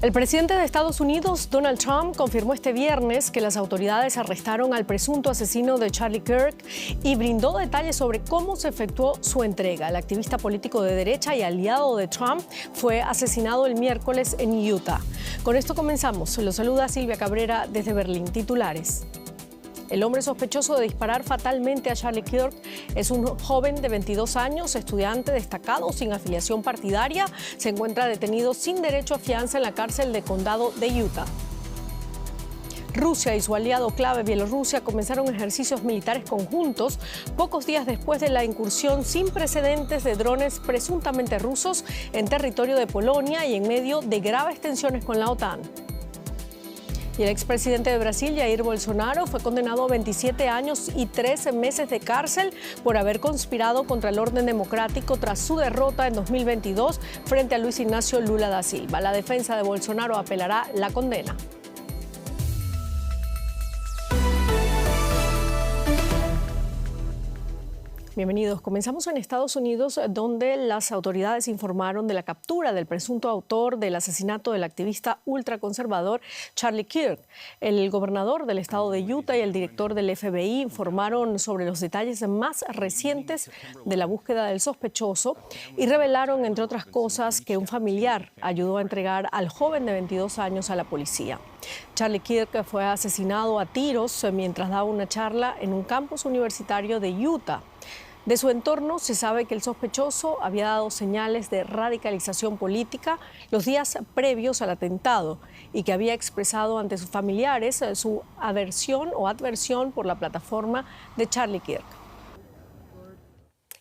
El presidente de Estados Unidos, Donald Trump, confirmó este viernes que las autoridades arrestaron al presunto asesino de Charlie Kirk y brindó detalles sobre cómo se efectuó su entrega. El activista político de derecha y aliado de Trump fue asesinado el miércoles en Utah. Con esto comenzamos. Los saluda Silvia Cabrera desde Berlín. Titulares. El hombre sospechoso de disparar fatalmente a Charlie Kirk es un joven de 22 años, estudiante destacado sin afiliación partidaria. Se encuentra detenido sin derecho a fianza en la cárcel del condado de Utah. Rusia y su aliado clave, Bielorrusia, comenzaron ejercicios militares conjuntos pocos días después de la incursión sin precedentes de drones presuntamente rusos en territorio de Polonia y en medio de graves tensiones con la OTAN. Y el expresidente de Brasil, Jair Bolsonaro, fue condenado a 27 años y 13 meses de cárcel por haber conspirado contra el orden democrático tras su derrota en 2022 frente a Luis Ignacio Lula da Silva. La defensa de Bolsonaro apelará la condena. Bienvenidos. Comenzamos en Estados Unidos, donde las autoridades informaron de la captura del presunto autor del asesinato del activista ultraconservador Charlie Kirk. El gobernador del estado de Utah y el director del FBI informaron sobre los detalles más recientes de la búsqueda del sospechoso y revelaron, entre otras cosas, que un familiar ayudó a entregar al joven de 22 años a la policía. Charlie Kirk fue asesinado a tiros mientras daba una charla en un campus universitario de Utah. De su entorno se sabe que el sospechoso había dado señales de radicalización política los días previos al atentado y que había expresado ante sus familiares su aversión o adversión por la plataforma de Charlie Kirk.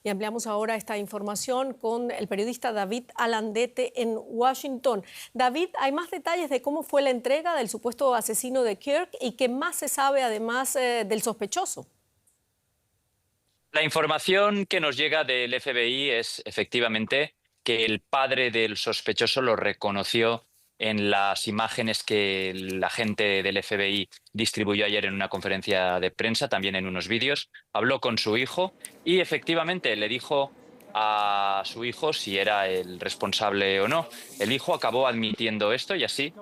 Y ampliamos ahora esta información con el periodista David Alandete en Washington. David, ¿hay más detalles de cómo fue la entrega del supuesto asesino de Kirk y qué más se sabe además del sospechoso? La información que nos llega del FBI es efectivamente que el padre del sospechoso lo reconoció en las imágenes que el agente del FBI distribuyó ayer en una conferencia de prensa, también en unos vídeos. Habló con su hijo y efectivamente le dijo a su hijo si era el responsable o no. El hijo acabó admitiendo esto y así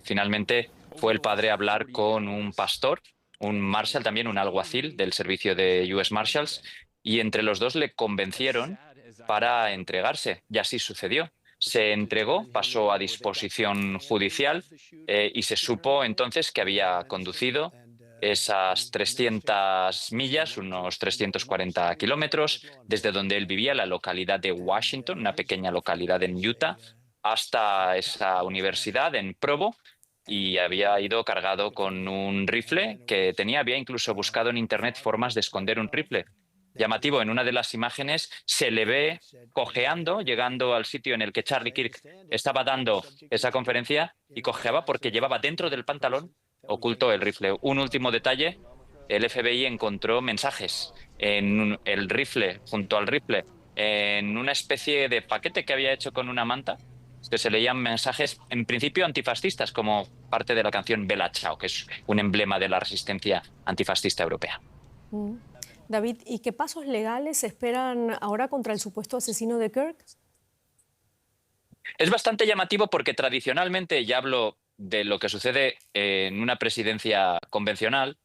finalmente fue el padre a hablar con un pastor, un marshal, también un alguacil del servicio de US Marshals, y entre los dos le convencieron para entregarse, y así sucedió. Se entregó, pasó a disposición judicial y se supo entonces que había conducido esas 300 millas, unos 340 kilómetros, desde donde él vivía, la localidad de Washington, una pequeña localidad en Utah, hasta esa universidad en Provo, y había ido cargado con un rifle que tenía. Había incluso buscado en internet formas de esconder un rifle. Llamativo, en una de las imágenes se le ve cojeando, llegando al sitio en el que Charlie Kirk estaba dando esa conferencia, y cojeaba porque llevaba dentro del pantalón oculto el rifle. Un último detalle: el FBI encontró mensajes en el rifle, junto al rifle, en una especie de paquete que había hecho con una manta, que se leían mensajes en principio antifascistas, como parte de la canción Bella Ciao, que es un emblema de la resistencia antifascista europea. David, ¿y qué pasos legales se esperan ahora contra el supuesto asesino de Kirk? Es bastante llamativo porque tradicionalmente, ya hablo de lo que sucede en una presidencia convencional,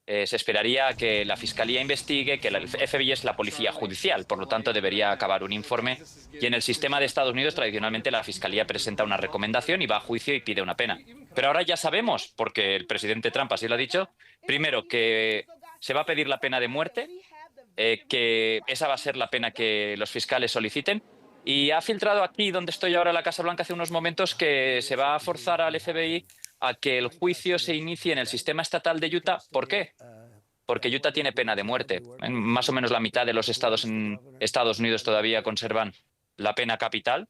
se esperaría que la Fiscalía investigue, que el FBI es la policía judicial, por lo tanto debería acabar un informe, y en el sistema de Estados Unidos tradicionalmente la Fiscalía presenta una recomendación y va a juicio y pide una pena. Pero ahora ya sabemos, porque el presidente Trump así lo ha dicho, primero que se va a pedir la pena de muerte, que esa va a ser la pena que los fiscales soliciten, y ha filtrado aquí, donde estoy ahora, en la Casa Blanca, hace unos momentos, que se va a forzar al FBI a que el juicio se inicie en el sistema estatal de Utah. ¿Por qué? Porque Utah tiene pena de muerte. Más o menos la mitad de los estados en Estados Unidos todavía conservan la pena capital,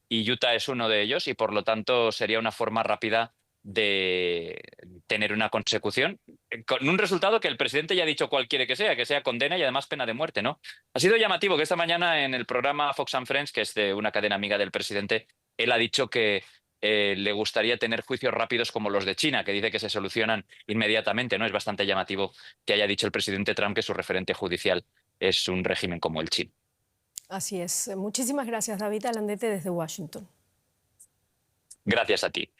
y Utah es uno de ellos, y por lo tanto sería una forma rápida de tener una consecución con un resultado que el presidente ya ha dicho cuál quiere que sea condena y además pena de muerte, ¿no? Ha sido llamativo que esta mañana en el programa Fox and Friends, que es de una cadena amiga del presidente, él ha dicho que le gustaría tener juicios rápidos como los de China, que dice que se solucionan inmediatamente, ¿no? Es bastante llamativo que haya dicho el presidente Trump que su referente judicial es un régimen como el chino. Así es. Muchísimas gracias, David Alandete, desde Washington. Gracias a ti.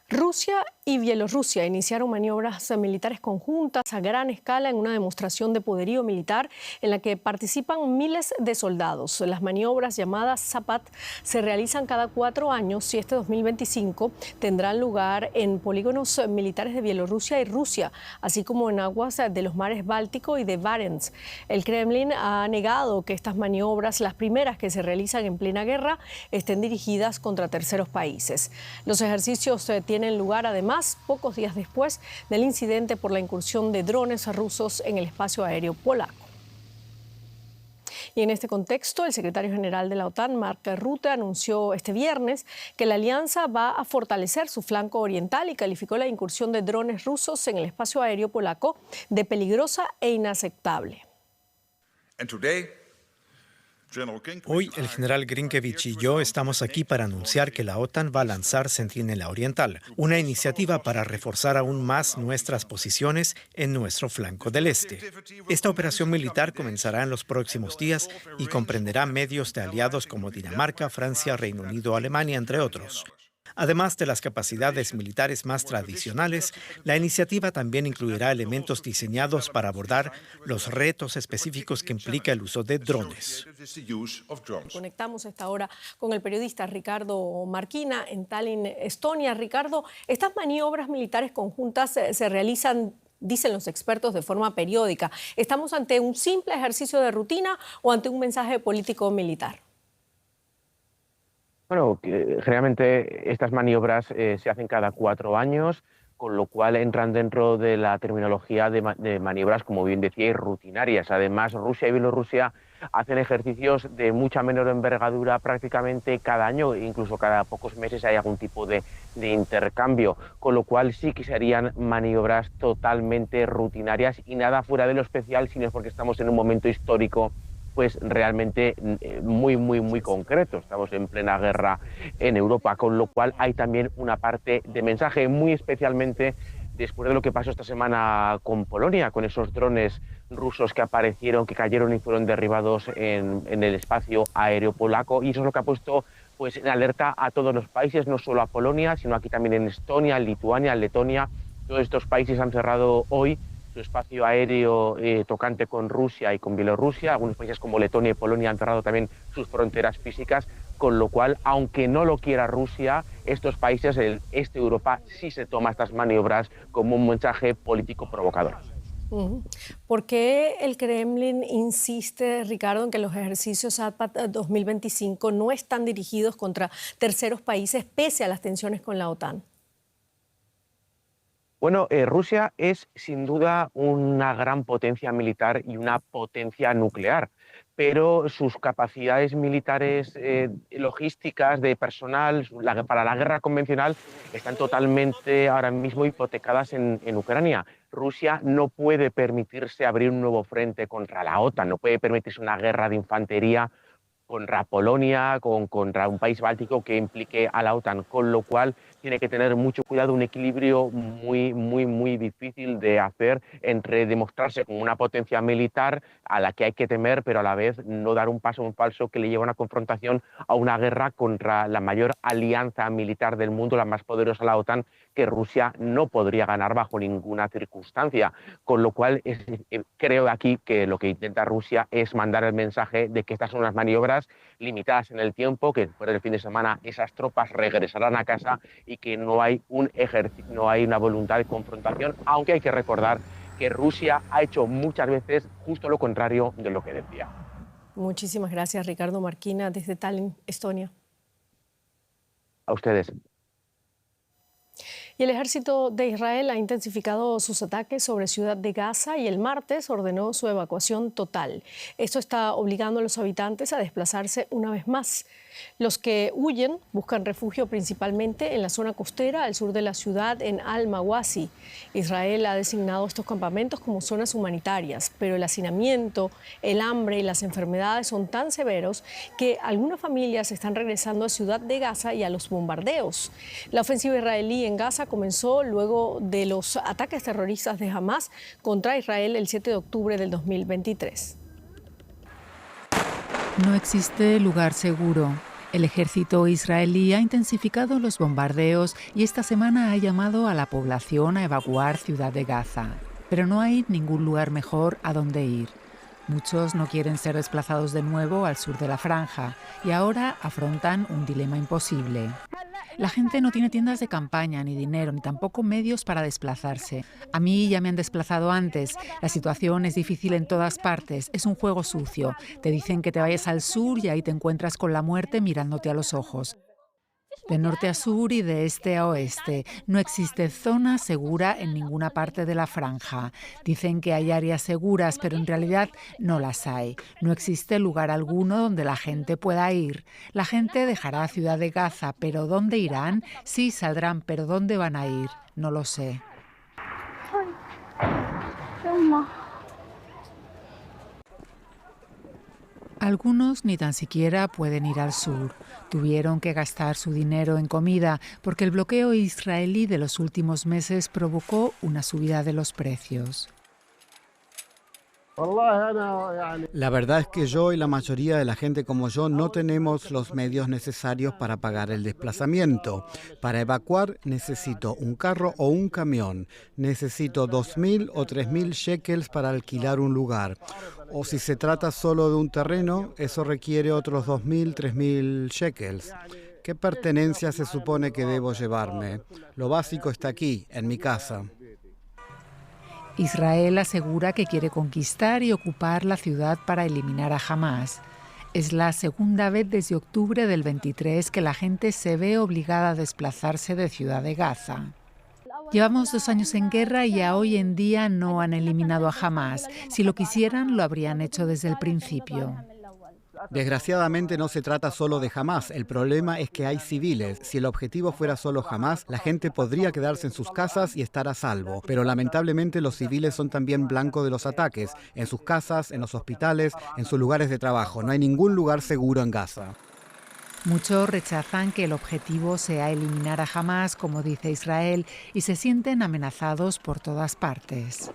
Rusia y Bielorrusia iniciaron maniobras militares conjuntas a gran escala en una demostración de poderío militar en la que participan miles de soldados. Las maniobras llamadas Zapad se realizan cada 4 años y este 2025 tendrán lugar en polígonos militares de Bielorrusia y Rusia, así como en aguas de los mares Báltico y de Barents. El Kremlin ha negado que estas maniobras, las primeras que se realizan en plena guerra, estén dirigidas contra terceros países. Los ejercicios tienen lugar además pocos días después del incidente por la incursión de drones rusos en el espacio aéreo polaco. Y en este contexto, el secretario general de la OTAN, Mark Rutte, anunció este viernes que la alianza va a fortalecer su flanco oriental y calificó la incursión de drones rusos en el espacio aéreo polaco de peligrosa e inaceptable. Hoy el general Grinkiewicz y yo estamos aquí para anunciar que la OTAN va a lanzar Centinela Oriental, una iniciativa para reforzar aún más nuestras posiciones en nuestro flanco del este. Esta operación militar comenzará en los próximos días y comprenderá medios de aliados como Dinamarca, Francia, Reino Unido, Alemania, entre otros. Además de las capacidades militares más tradicionales, la iniciativa también incluirá elementos diseñados para abordar los retos específicos que implica el uso de drones. Conectamos a esta hora con el periodista Ricardo Marquina en Tallinn, Estonia. Ricardo, estas maniobras militares conjuntas se realizan, dicen los expertos, de forma periódica. ¿Estamos ante un simple ejercicio de rutina o ante un mensaje político militar? Bueno, generalmente estas maniobras se hacen cada 4 años, con lo cual entran dentro de la terminología de maniobras, como bien decíais, rutinarias. Además, Rusia y Bielorrusia hacen ejercicios de mucha menor envergadura prácticamente cada año, incluso cada pocos meses hay algún tipo de intercambio, con lo cual sí que serían maniobras totalmente rutinarias y nada fuera de lo especial, sino porque estamos en un momento histórico pues realmente muy concreto. Estamos en plena guerra en Europa, con lo cual hay también una parte de mensaje, muy especialmente después de lo que pasó esta semana con Polonia, con esos drones rusos que aparecieron, que cayeron y fueron derribados en el espacio aéreo polaco, y eso es lo que ha puesto pues en alerta a todos los países, no solo a Polonia, sino aquí también en Estonia, Lituania, Letonia. Todos estos países han cerrado hoy su espacio aéreo tocante con Rusia y con Bielorrusia. Algunos países como Letonia y Polonia han cerrado también sus fronteras físicas, con lo cual, aunque no lo quiera Rusia, estos países, el este de Europa, sí se toma estas maniobras como un mensaje político provocador. ¿Por qué el Kremlin insiste, Ricardo, en que los ejercicios Zapad 2025 no están dirigidos contra terceros países pese a las tensiones con la OTAN? Bueno, Rusia es sin duda una gran potencia militar y una potencia nuclear, pero sus capacidades militares, logísticas, de personal, para la guerra convencional, están totalmente ahora mismo hipotecadas en Ucrania. Rusia no puede permitirse abrir un nuevo frente contra la OTAN, no puede permitirse una guerra de infantería contra Polonia, contra un país báltico que implique a la OTAN, con lo cual tiene que tener mucho cuidado, un equilibrio muy difícil de hacer entre demostrarse como una potencia militar a la que hay que temer, pero a la vez no dar un paso en falso que le lleva a una confrontación, a una guerra contra la mayor alianza militar del mundo, la más poderosa, la OTAN, que Rusia no podría ganar bajo ninguna circunstancia. Con lo cual creo aquí que lo que intenta Rusia es mandar el mensaje de que estas son unas maniobras limitadas en el tiempo, que después del fin de semana esas tropas regresarán a casa y que no hay no hay una voluntad de confrontación, aunque hay que recordar que Rusia ha hecho muchas veces justo lo contrario de lo que decía. Muchísimas gracias, Ricardo Marquina, desde Tallinn, Estonia. A ustedes. Y el ejército de Israel ha intensificado sus ataques sobre Ciudad de Gaza y el martes ordenó su evacuación total. Esto está obligando a los habitantes a desplazarse una vez más. Los que huyen buscan refugio principalmente en la zona costera al sur de la ciudad, en Al-Mawasi. Israel ha designado estos campamentos como zonas humanitarias, pero el hacinamiento, el hambre y las enfermedades son tan severos que algunas familias están regresando a Ciudad de Gaza y a los bombardeos. La ofensiva israelí en Gaza comenzó luego de los ataques terroristas de Hamás contra Israel el 7 de octubre del 2023. No existe lugar seguro. El ejército israelí ha intensificado los bombardeos y esta semana ha llamado a la población a evacuar Ciudad de Gaza. Pero no hay ningún lugar mejor a donde ir. Muchos no quieren ser desplazados de nuevo al sur de la franja y ahora afrontan un dilema imposible. La gente no tiene tiendas de campaña, ni dinero, ni tampoco medios para desplazarse. A mí ya me han desplazado antes. La situación es difícil en todas partes. Es un juego sucio. Te dicen que te vayas al sur y ahí te encuentras con la muerte mirándote a los ojos. De norte a sur y de este a oeste. No existe zona segura en ninguna parte de la franja. Dicen que hay áreas seguras, pero en realidad no las hay. No existe lugar alguno donde la gente pueda ir. La gente dejará Ciudad de Gaza, pero ¿dónde irán? Sí, saldrán, pero ¿dónde van a ir? No lo sé. Algunos ni tan siquiera pueden ir al sur. Tuvieron que gastar su dinero en comida porque el bloqueo israelí de los últimos meses provocó una subida de los precios. La verdad es que yo y la mayoría de la gente como yo no tenemos los medios necesarios para pagar el desplazamiento. Para evacuar necesito un carro o un camión. Necesito 2.000 o 3.000 shekels para alquilar un lugar. O si se trata solo de un terreno, eso requiere otros 2.000, 3.000 shekels. ¿Qué pertenencia se supone que debo llevarme? Lo básico está aquí, en mi casa. Israel asegura que quiere conquistar y ocupar la ciudad para eliminar a Hamás. Es la segunda vez desde octubre del 23 que la gente se ve obligada a desplazarse de Ciudad de Gaza. Llevamos 2 años en guerra y a hoy en día no han eliminado a Hamás. Si lo quisieran, lo habrían hecho desde el principio. Desgraciadamente no se trata solo de Hamás, el problema es que hay civiles. Si el objetivo fuera solo Hamás, la gente podría quedarse en sus casas y estar a salvo. Pero lamentablemente los civiles son también blanco de los ataques, en sus casas, en los hospitales, en sus lugares de trabajo. No hay ningún lugar seguro en Gaza. Muchos rechazan que el objetivo sea eliminar a Hamás, como dice Israel, y se sienten amenazados por todas partes.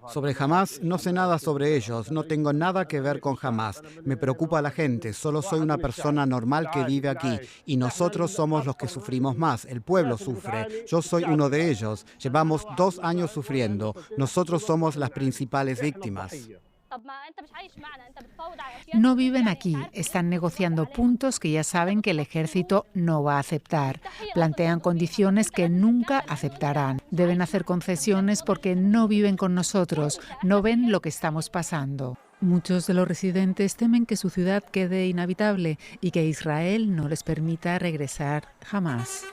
Sobre Hamás, no sé nada sobre ellos, no tengo nada que ver con Hamás. Me preocupa la gente, solo soy una persona normal que vive aquí y nosotros somos los que sufrimos más, el pueblo sufre, yo soy uno de ellos, llevamos 2 años sufriendo, nosotros somos las principales víctimas. No viven aquí, están negociando puntos que ya saben que el ejército no va a aceptar. Plantean condiciones que nunca aceptarán. Deben hacer concesiones porque no viven con nosotros, no ven lo que estamos pasando. Muchos de los residentes temen que su ciudad quede inhabitable y que Israel no les permita regresar jamás.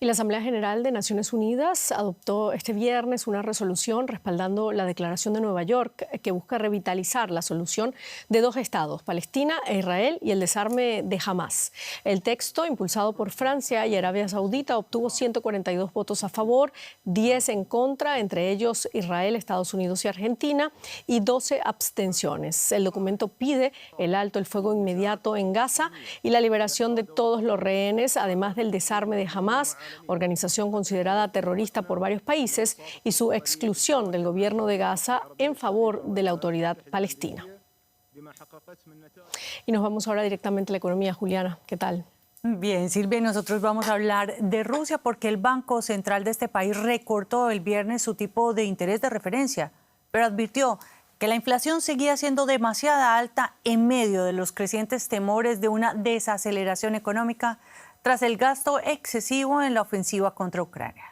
Y la Asamblea General de Naciones Unidas adoptó este viernes una resolución respaldando la Declaración de Nueva York que busca revitalizar la solución de 2 estados, Palestina e Israel, y el desarme de Hamás. El texto, impulsado por Francia y Arabia Saudita, obtuvo 142 votos a favor, 10 en contra, entre ellos Israel, Estados Unidos y Argentina, y 12 abstenciones. El documento pide el alto el fuego inmediato en Gaza y la liberación de todos los rehenes, además del desarme de Hamás, organización considerada terrorista por varios países, y su exclusión del gobierno de Gaza en favor de la autoridad palestina. Y nos vamos ahora directamente a la economía. Juliana, ¿qué tal? Bien, Silvia, nosotros vamos a hablar de Rusia porque el Banco Central de este país recortó el viernes su tipo de interés de referencia, pero advirtió que la inflación seguía siendo demasiado alta en medio de los crecientes temores de una desaceleración económica tras el gasto excesivo en la ofensiva contra Ucrania.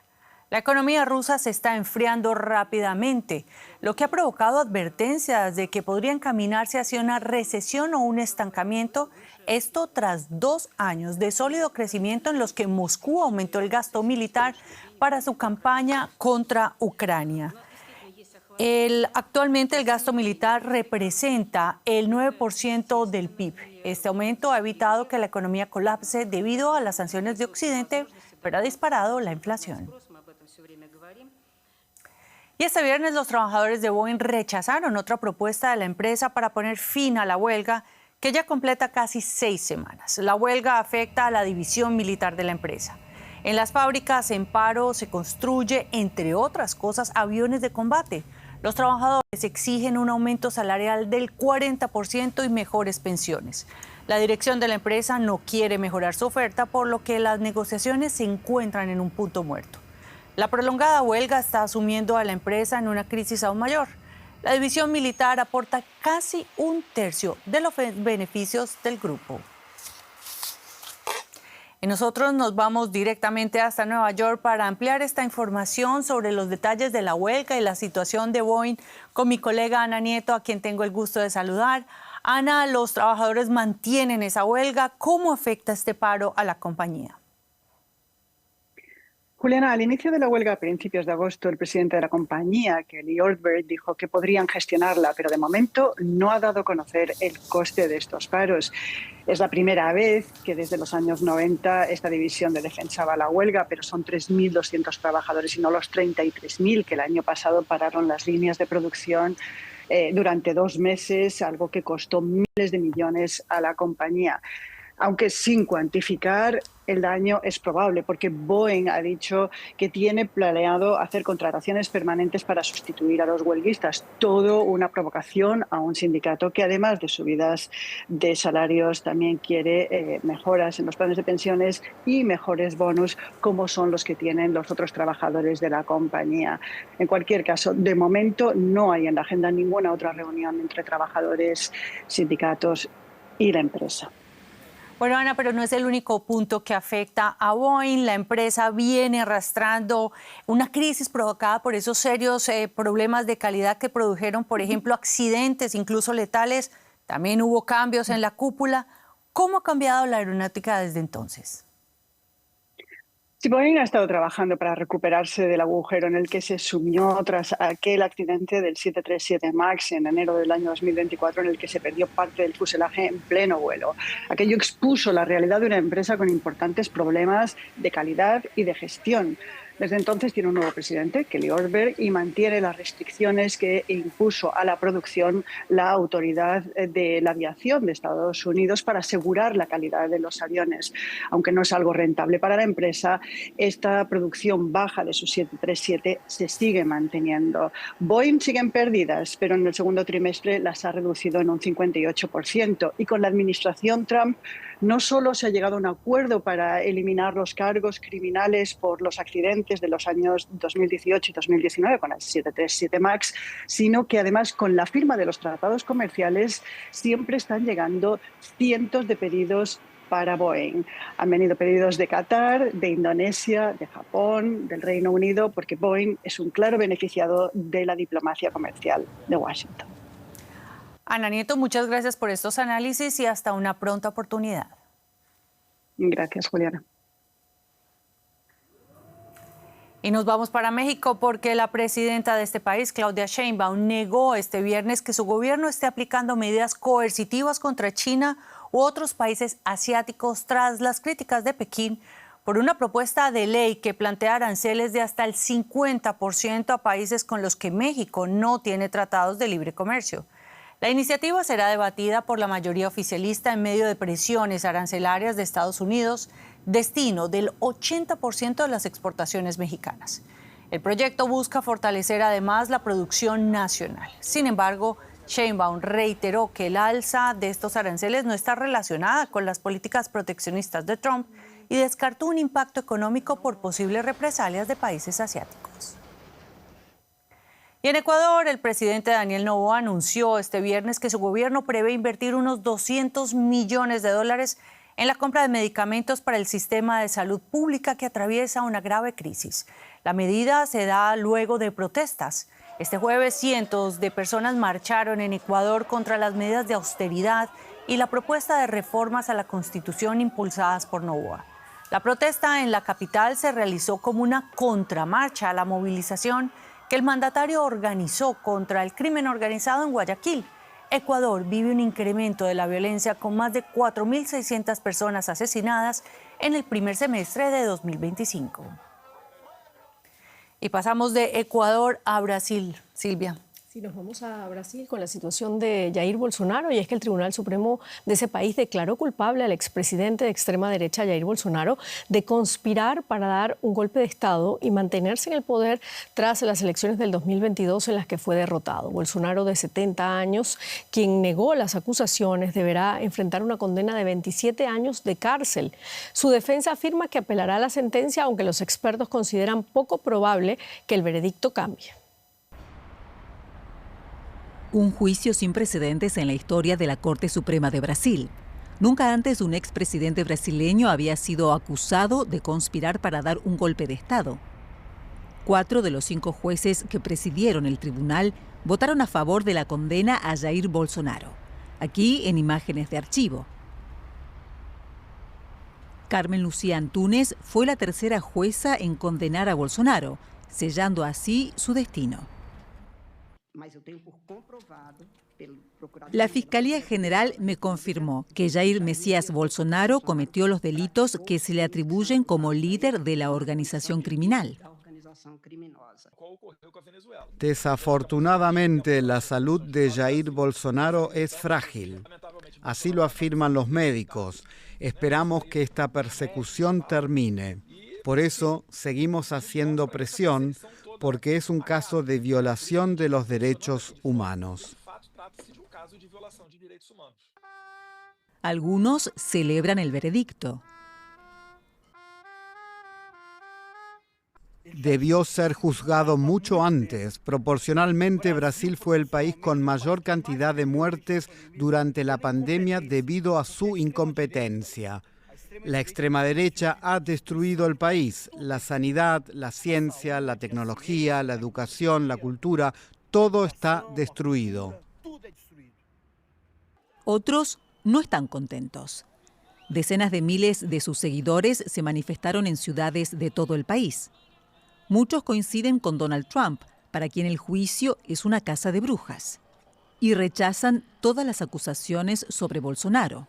La economía rusa se está enfriando rápidamente, lo que ha provocado advertencias de que podría encaminarse hacia una recesión o un estancamiento, esto tras 2 años de sólido crecimiento en los que Moscú aumentó el gasto militar para su campaña contra Ucrania. Actualmente el gasto militar representa el 9% del PIB. Este aumento ha evitado que la economía colapse debido a las sanciones de Occidente, pero ha disparado la inflación. Y este viernes los trabajadores de Boeing rechazaron otra propuesta de la empresa para poner fin a la huelga, que ya completa casi 6 semanas. La huelga afecta a la división militar de la empresa. En las fábricas en paro se construye, entre otras cosas, aviones de combate. Los trabajadores exigen un aumento salarial del 40% y mejores pensiones. La dirección de la empresa no quiere mejorar su oferta, por lo que las negociaciones se encuentran en un punto muerto. La prolongada huelga está sumiendo a la empresa en una crisis aún mayor. La división militar aporta casi un tercio de los beneficios del grupo. Y nosotros nos vamos directamente hasta Nueva York para ampliar esta información sobre los detalles de la huelga y la situación de Boeing con mi colega Ana Nieto, a quien tengo el gusto de saludar. Ana, los trabajadores mantienen esa huelga. ¿Cómo afecta este paro a la compañía? Juliana, al inicio de la huelga a principios de agosto, el presidente de la compañía, Kelly Ortberg, dijo que podrían gestionarla, pero de momento no ha dado a conocer el coste de estos paros. Es la primera vez que desde los años 90 esta división de defensa va a la huelga, pero son 3.200 trabajadores y no los 33.000 que el año pasado pararon las líneas de producción durante 2 meses, algo que costó miles de millones a la compañía. Aunque sin cuantificar, el daño es probable porque Boeing ha dicho que tiene planeado hacer contrataciones permanentes para sustituir a los huelguistas. Todo una provocación a un sindicato que, además de subidas de salarios, también quiere mejoras en los planes de pensiones y mejores bonus, como son los que tienen los otros trabajadores de la compañía. En cualquier caso, de momento no hay en la agenda ninguna otra reunión entre trabajadores, sindicatos y la empresa. Bueno, Ana, pero no es el único punto que afecta a Boeing. La empresa viene arrastrando una crisis provocada por esos serios problemas de calidad que produjeron, por ejemplo, accidentes, incluso letales. También hubo cambios en la cúpula. ¿Cómo ha cambiado la aeronáutica desde entonces? Sí, Boeing ha estado trabajando para recuperarse del agujero en el que se sumió tras aquel accidente del 737 MAX en enero del año 2024, en el que se perdió parte del fuselaje en pleno vuelo. Aquello expuso la realidad de una empresa con importantes problemas de calidad y de gestión. Desde entonces tiene un nuevo presidente, Kelly Ortberg, y mantiene las restricciones que impuso a la producción la Autoridad de la Aviación de Estados Unidos para asegurar la calidad de los aviones. Aunque no es algo rentable para la empresa, esta producción baja de su 737 se sigue manteniendo. Boeing sigue en pérdidas, pero en el segundo trimestre las ha reducido en un 58%. Y con la administración Trump no solo se ha llegado a un acuerdo para eliminar los cargos criminales por los accidentes de los años 2018 y 2019 con el 737 MAX, sino que además con la firma de los tratados comerciales siempre están llegando cientos de pedidos para Boeing. Han venido pedidos de Qatar, de Indonesia, de Japón, del Reino Unido, porque Boeing es un claro beneficiado de la diplomacia comercial de Washington. Ana Nieto, muchas gracias por estos análisis y hasta una pronta oportunidad. Gracias, Juliana. Y nos vamos para México porque la presidenta de este país, Claudia Sheinbaum, negó este viernes que su gobierno esté aplicando medidas coercitivas contra China u otros países asiáticos tras las críticas de Pekín por una propuesta de ley que plantea aranceles de hasta el 50% a países con los que México no tiene tratados de libre comercio. La iniciativa será debatida por la mayoría oficialista en medio de presiones arancelarias de Estados Unidos, destino del 80% de las exportaciones mexicanas. El proyecto busca fortalecer además la producción nacional. Sin embargo, Sheinbaum reiteró que el alza de estos aranceles no está relacionada con las políticas proteccionistas de Trump y descartó un impacto económico por posibles represalias de países asiáticos. Y en Ecuador, el presidente Daniel Noboa anunció este viernes que su gobierno prevé invertir unos $200 millones en la compra de medicamentos para el sistema de salud pública que atraviesa una grave crisis. La medida se da luego de protestas. Este jueves, cientos de personas marcharon en Ecuador contra las medidas de austeridad y la propuesta de reformas a la Constitución impulsadas por Noboa. La protesta en la capital se realizó como una contramarcha a la movilización que el mandatario organizó contra el crimen organizado en Guayaquil. Ecuador vive un incremento de la violencia con más de 4.600 personas asesinadas en el primer semestre de 2025. Y pasamos de Ecuador a Brasil, Silvia. Si nos vamos a Brasil con la situación de Jair Bolsonaro, y es que el Tribunal Supremo de ese país declaró culpable al expresidente de extrema derecha Jair Bolsonaro de conspirar para dar un golpe de Estado y mantenerse en el poder tras las elecciones del 2022 en las que fue derrotado. Bolsonaro, de 70 años, quien negó las acusaciones, deberá enfrentar una condena de 27 años de cárcel. Su defensa afirma que apelará a la sentencia, aunque los expertos consideran poco probable que el veredicto cambie. Un juicio sin precedentes en la historia de la Corte Suprema de Brasil. Nunca antes un expresidente brasileño había sido acusado de conspirar para dar un golpe de Estado. 4 de los 5 jueces que presidieron el tribunal votaron a favor de la condena a Jair Bolsonaro. Aquí en imágenes de archivo. Carmen Lucía Antunes fue la tercera jueza en condenar a Bolsonaro, sellando así su destino. La Fiscalía General me confirmó que Jair Messias Bolsonaro cometió los delitos que se le atribuyen como líder de la organización criminal. Desafortunadamente, la salud de Jair Bolsonaro es frágil. Así lo afirman los médicos. Esperamos que esta persecución termine. Por eso, seguimos haciendo presión, porque es un caso de violación de los derechos humanos. Algunos celebran el veredicto. Debió ser juzgado mucho antes. Proporcionalmente, Brasil fue el país con mayor cantidad de muertes durante la pandemia debido a su incompetencia. La extrema derecha ha destruido el país. La sanidad, la ciencia, la tecnología, la educación, la cultura, todo está destruido. Otros no están contentos. Decenas de miles de sus seguidores se manifestaron en ciudades de todo el país. Muchos coinciden con Donald Trump, para quien el juicio es una caza de brujas, y rechazan todas las acusaciones sobre Bolsonaro.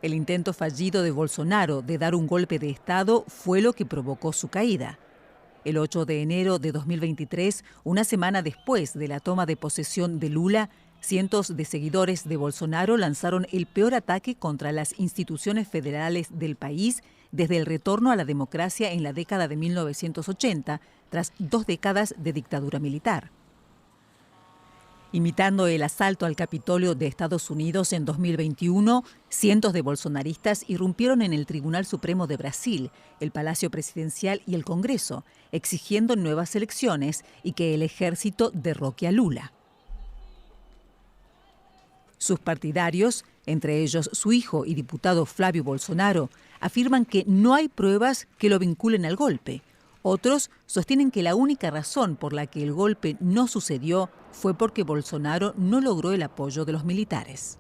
El intento fallido de Bolsonaro de dar un golpe de Estado fue lo que provocó su caída. El 8 de enero de 2023, una semana después de la toma de posesión de Lula, cientos de seguidores de Bolsonaro lanzaron el peor ataque contra las instituciones federales del país desde el retorno a la democracia en la década de 1980, tras 2 décadas de dictadura militar. Imitando el asalto al Capitolio de Estados Unidos en 2021, cientos de bolsonaristas irrumpieron en el Tribunal Supremo de Brasil, el Palacio Presidencial y el Congreso, exigiendo nuevas elecciones y que el ejército derroque a Lula. Sus partidarios, entre ellos su hijo y diputado Flávio Bolsonaro, afirman que no hay pruebas que lo vinculen al golpe. Otros sostienen que la única razón por la que el golpe no sucedió fue porque Bolsonaro no logró el apoyo de los militares.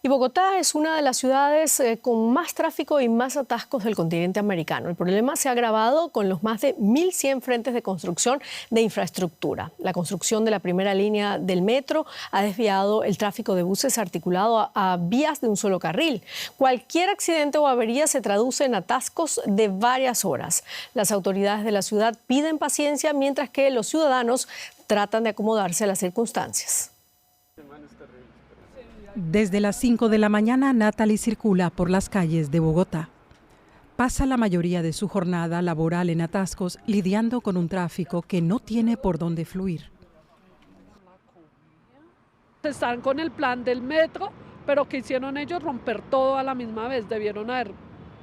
Y Bogotá es una de las ciudades con más tráfico y más atascos del continente americano. El problema se ha agravado con los más de 1.100 frentes de construcción de infraestructura. La construcción de la primera línea del metro ha desviado el tráfico de buses articulado a vías de un solo carril. Cualquier accidente o avería se traduce en atascos de varias horas. Las autoridades de la ciudad piden paciencia, mientras que los ciudadanos tratan de acomodarse a las circunstancias. Desde las 5 de la mañana, Natalie circula por las calles de Bogotá. Pasa la mayoría de su jornada laboral en atascos, lidiando con un tráfico que no tiene por dónde fluir. Están con el plan del metro, pero que hicieron ellos romper todo a la misma vez. Debieron haber,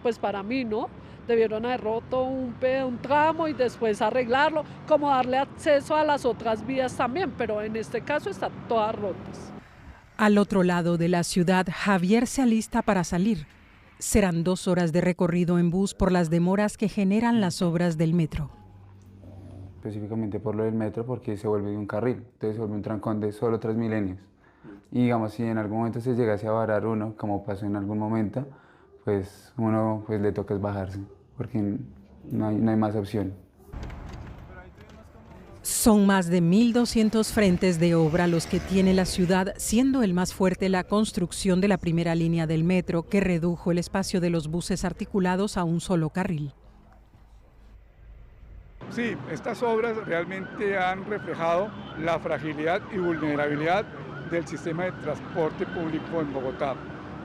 pues para mí, ¿no? Debieron haber roto un tramo y después arreglarlo, como darle acceso a las otras vías también, pero en este caso están todas rotas. Al otro lado de la ciudad, Javier se alista para salir. Serán 2 horas de recorrido en bus por las demoras que generan las obras del metro. Específicamente por lo del metro, porque se vuelve de un carril, entonces se vuelve un trancón de solo Transmilenios. Y digamos, si en algún momento se llegase a varar uno, como pasó en algún momento, pues uno le toca bajarse, porque no hay más opción. Son más de 1.200 frentes de obra los que tiene la ciudad, siendo el más fuerte la construcción de la primera línea del metro, que redujo el espacio de los buses articulados a un solo carril. Sí, estas obras realmente han reflejado la fragilidad y vulnerabilidad del sistema de transporte público en Bogotá.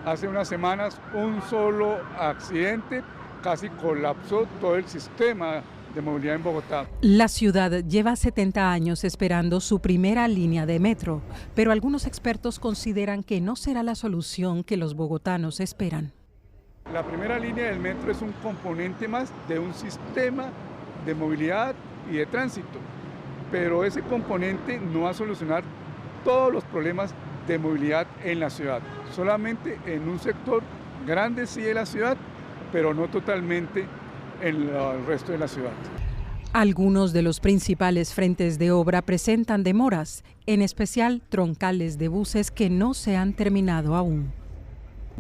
Hace unas semanas un solo accidente casi colapsó todo el sistema de movilidad en Bogotá. La ciudad lleva 70 años esperando su primera línea de metro, pero algunos expertos consideran que no será la solución que los bogotanos esperan. La primera línea del metro es un componente más de un sistema de movilidad y de tránsito, pero ese componente no va a solucionar todos los problemas de movilidad en la ciudad, solamente en un sector grande sí de la ciudad, pero no totalmente en el resto de la ciudad. Algunos de los principales frentes de obra presentan demoras, en especial troncales de buses que no se han terminado aún.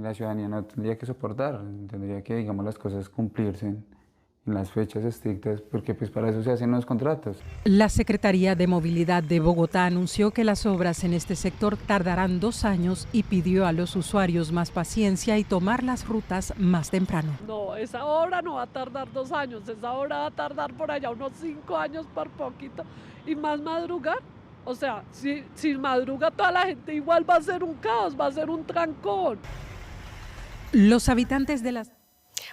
La ciudadanía no tendría que soportar, tendría que, digamos, las cosas cumplirse en las fechas estrictas, porque pues para eso se hacen los contratos. La Secretaría de Movilidad de Bogotá anunció que las obras en este sector tardarán 2 años y pidió a los usuarios más paciencia y tomar las rutas más temprano. No, esa obra no va a tardar 2 años, esa obra va a tardar por allá unos 5 años por poquito. Y más madrugar, o sea, si madruga toda la gente igual va a ser un caos, va a ser un trancón. Los habitantes de las...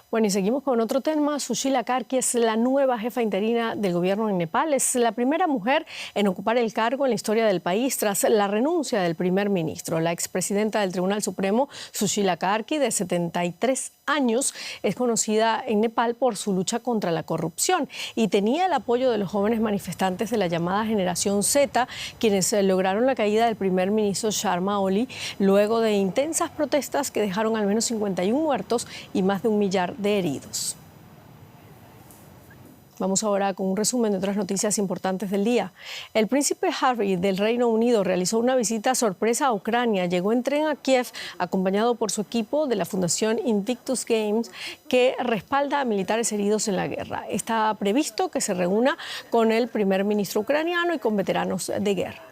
Bueno, y seguimos con otro tema. Sushila Karki es la nueva jefa interina del gobierno en Nepal. Es la primera mujer en ocupar el cargo en la historia del país tras la renuncia del primer ministro. La expresidenta del Tribunal Supremo, Sushila Karki, de 73 años, es conocida en Nepal por su lucha contra la corrupción y tenía el apoyo de los jóvenes manifestantes de la llamada generación Z, quienes lograron la caída del primer ministro Sharma Oli luego de intensas protestas que dejaron al menos 51 muertos y más de 1 millar de heridos. Vamos ahora con un resumen de otras noticias importantes del día. El príncipe Harry del Reino Unido realizó una visita sorpresa a Ucrania. Llegó en tren a Kiev acompañado por su equipo de la Fundación Invictus Games, que respalda a militares heridos en la guerra. Está previsto que se reúna con el primer ministro ucraniano y con veteranos de guerra.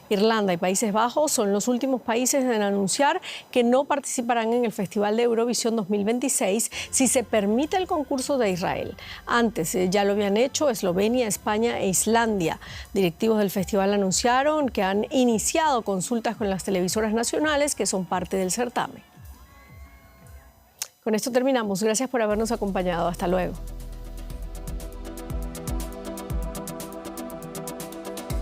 Irlanda y Países Bajos son los últimos países en anunciar que no participarán en el Festival de Eurovisión 2026 si se permite el concurso de Israel. Antes ya lo habían hecho Eslovenia, España e Islandia. Directivos del festival anunciaron que han iniciado consultas con las televisoras nacionales que son parte del certamen. Con esto terminamos. Gracias por habernos acompañado. Hasta luego.